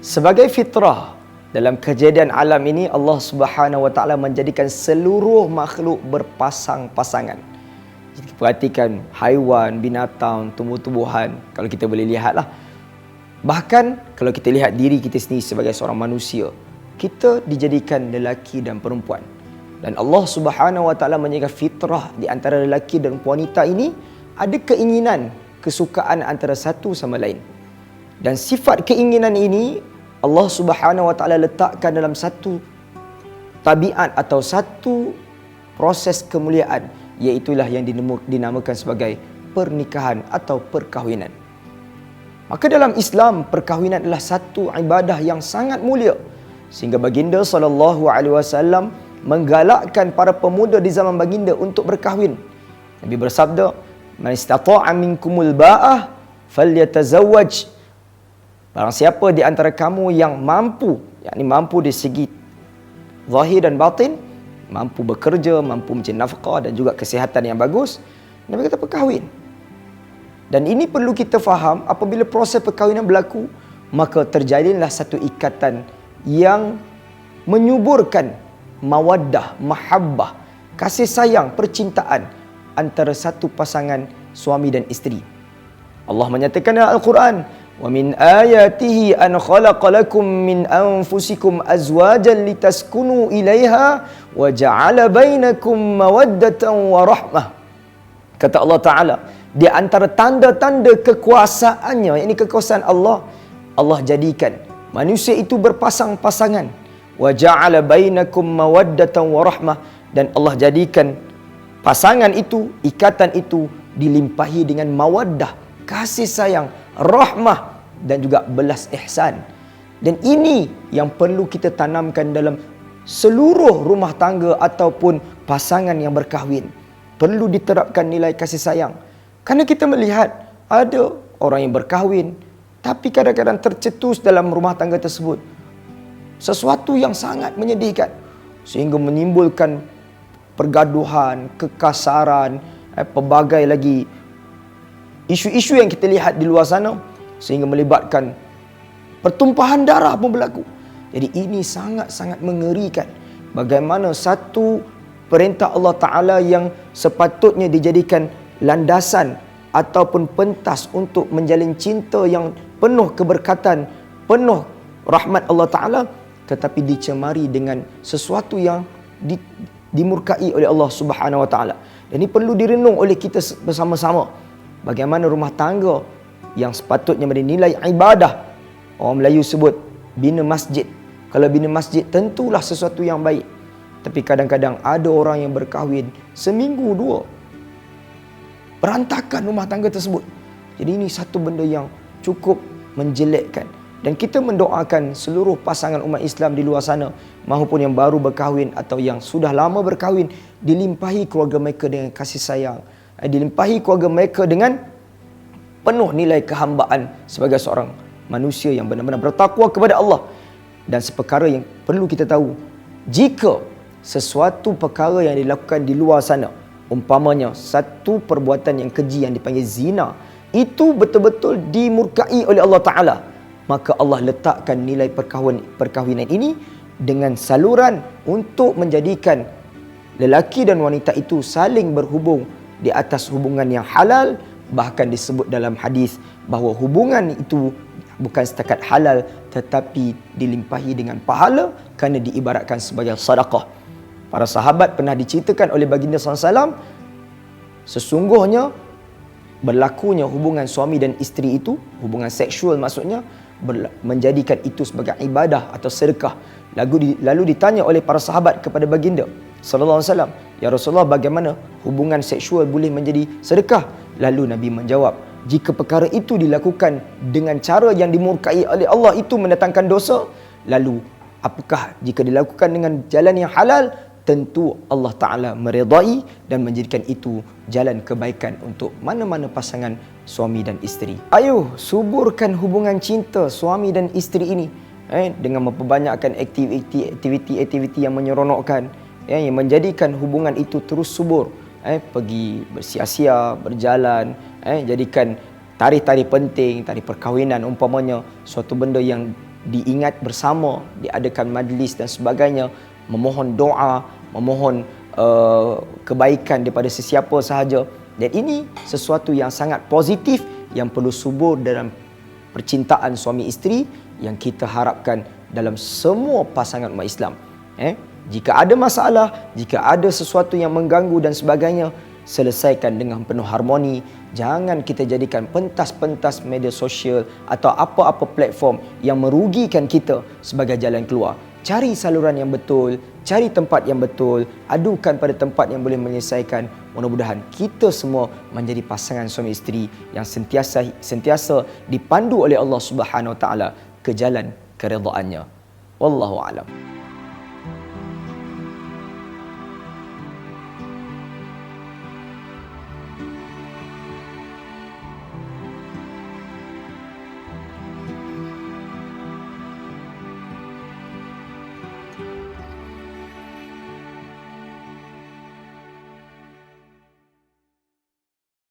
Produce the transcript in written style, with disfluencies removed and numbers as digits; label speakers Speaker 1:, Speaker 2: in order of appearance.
Speaker 1: Sebagai fitrah dalam kejadian alam ini, Allah Subhanahu wa taala menjadikan seluruh makhluk berpasang-pasangan. Jika perhatikan haiwan, binatang, tumbuh-tumbuhan, kalau kita boleh lihatlah. Bahkan kalau kita lihat diri kita sendiri sebagai seorang manusia, kita dijadikan lelaki dan perempuan. Dan Allah Subhanahu wa taala menjaga fitrah di antara lelaki dan wanita ini ada keinginan, kesukaan antara satu sama lain. Dan sifat keinginan ini Allah Subhanahu wa taala letakkan dalam satu tabiat atau satu proses kemuliaan, iaitulah yang dinamakan sebagai pernikahan atau perkahwinan. Maka dalam Islam, perkahwinan adalah satu ibadah yang sangat mulia, sehingga baginda SAW menggalakkan para pemuda di zaman baginda untuk berkahwin. Nabi bersabda, "Man istata'a minkumul ba'ah falyatazawwaj." Barang siapa di antara kamu yang mampu, yakni mampu di segi zahir dan batin, mampu bekerja, mampu mencari nafkah dan juga kesihatan yang bagus, Nabi kata berkahwin. Dan ini perlu kita faham, apabila proses perkahwinan berlaku, maka terjadilah satu ikatan yang menyuburkan mawaddah, mahabbah, kasih sayang, percintaan antara satu pasangan suami dan isteri. Allah menyatakan dalam Al-Quran, "Wa min ayatihi an khalaqa lakum min anfusikum azwajan litaskunu ilaiha wa ja'ala bainakum mawaddatan wa rahmah." Kata Allah Ta'ala, di antara tanda-tanda kekuasaannya, yakni kekuasaan Allah, Allah jadikan manusia itu berpasang-pasangan. Wa ja'ala bainakum mawaddatan wa rahmah, dan Allah jadikan pasangan itu, ikatan itu dilimpahi dengan mawaddah, kasih sayang, rahmah dan juga belas ihsan. Dan ini yang perlu kita tanamkan dalam seluruh rumah tangga ataupun pasangan yang berkahwin. Perlu diterapkan nilai kasih sayang. Kerana kita melihat ada orang yang berkahwin tapi kadang-kadang tercetus dalam rumah tangga tersebut sesuatu yang sangat menyedihkan, sehingga menimbulkan pergaduhan, kekasaran, pelbagai lagi isu-isu yang kita lihat di luar sana, sehingga melibatkan pertumpahan darah pun berlaku. Jadi ini sangat-sangat mengerikan. Bagaimana satu perintah Allah Ta'ala yang sepatutnya dijadikan landasan ataupun pentas untuk menjalin cinta yang penuh keberkatan, penuh rahmat Allah Ta'ala, tetapi dicemari dengan sesuatu yang dimurkai oleh Allah Subhanahu Wa Ta'ala. Dan ini perlu direnung oleh kita bersama-sama. Bagaimana rumah tangga yang sepatutnya bernilai ibadah, orang Melayu sebut bina masjid. Kalau bina masjid tentulah sesuatu yang baik. Tapi kadang-kadang ada orang yang berkahwin seminggu dua, berantakan rumah tangga tersebut. Jadi ini satu benda yang cukup menjelekkan. Dan kita mendoakan seluruh pasangan umat Islam di luar sana, maupun yang baru berkahwin atau yang sudah lama berkahwin, dilimpahi keluarga mereka dengan kasih sayang, dilimpahi keluarga mereka dengan penuh nilai kehambaan sebagai seorang manusia yang benar-benar bertakwa kepada Allah. Dan seperkara yang perlu kita tahu, jika sesuatu perkara yang dilakukan di luar sana, umpamanya satu perbuatan yang keji yang dipanggil zina, itu betul-betul dimurkai oleh Allah Ta'ala, maka Allah letakkan nilai perkahwinan ini dengan saluran untuk menjadikan lelaki dan wanita itu saling berhubung di atas hubungan yang halal. Bahkan disebut dalam hadis bahawa hubungan itu bukan setakat halal tetapi dilimpahi dengan pahala kerana diibaratkan sebagai sedekah. Para sahabat pernah diceritakan oleh baginda SAW, sesungguhnya berlakunya hubungan suami dan isteri itu, hubungan seksual maksudnya, menjadikan itu sebagai ibadah atau sedekah. Lalu ditanya oleh para sahabat kepada baginda sallallahu alaihi wasallam, "Ya Rasulullah, bagaimana hubungan seksual boleh menjadi sedekah?" Lalu Nabi menjawab, "Jika perkara itu dilakukan dengan cara yang dimurkai oleh Allah, itu mendatangkan dosa. Lalu apakah jika dilakukan dengan jalan yang halal? Tentu Allah Ta'ala meredai dan menjadikan itu jalan kebaikan untuk mana-mana pasangan suami dan isteri." Ayo suburkan hubungan cinta suami dan isteri ini dengan memperbanyakkan aktiviti yang menyeronokkan, yang menjadikan hubungan itu terus subur. Pergi bersia-sia, berjalan, jadikan tarikh-tarikh penting, tarikh perkahwinan umpamanya suatu benda yang diingat bersama, diadakan majlis dan sebagainya, memohon doa, memohon kebaikan daripada sesiapa sahaja. Dan ini sesuatu yang sangat positif yang perlu subur dalam percintaan suami isteri yang kita harapkan dalam semua pasangan umat Islam. Jika ada masalah, jika ada sesuatu yang mengganggu dan sebagainya, selesaikan dengan penuh harmoni. Jangan kita jadikan pentas-pentas media sosial atau apa-apa platform yang merugikan kita sebagai jalan keluar. Cari saluran yang betul, cari tempat yang betul, adukan pada tempat yang boleh menyelesaikan. Mudah-mudahan kita semua menjadi pasangan suami isteri yang sentiasa dipandu oleh Allah Subhanahu Wa Taala ke jalan keridhaannya. Wallahu a'lam.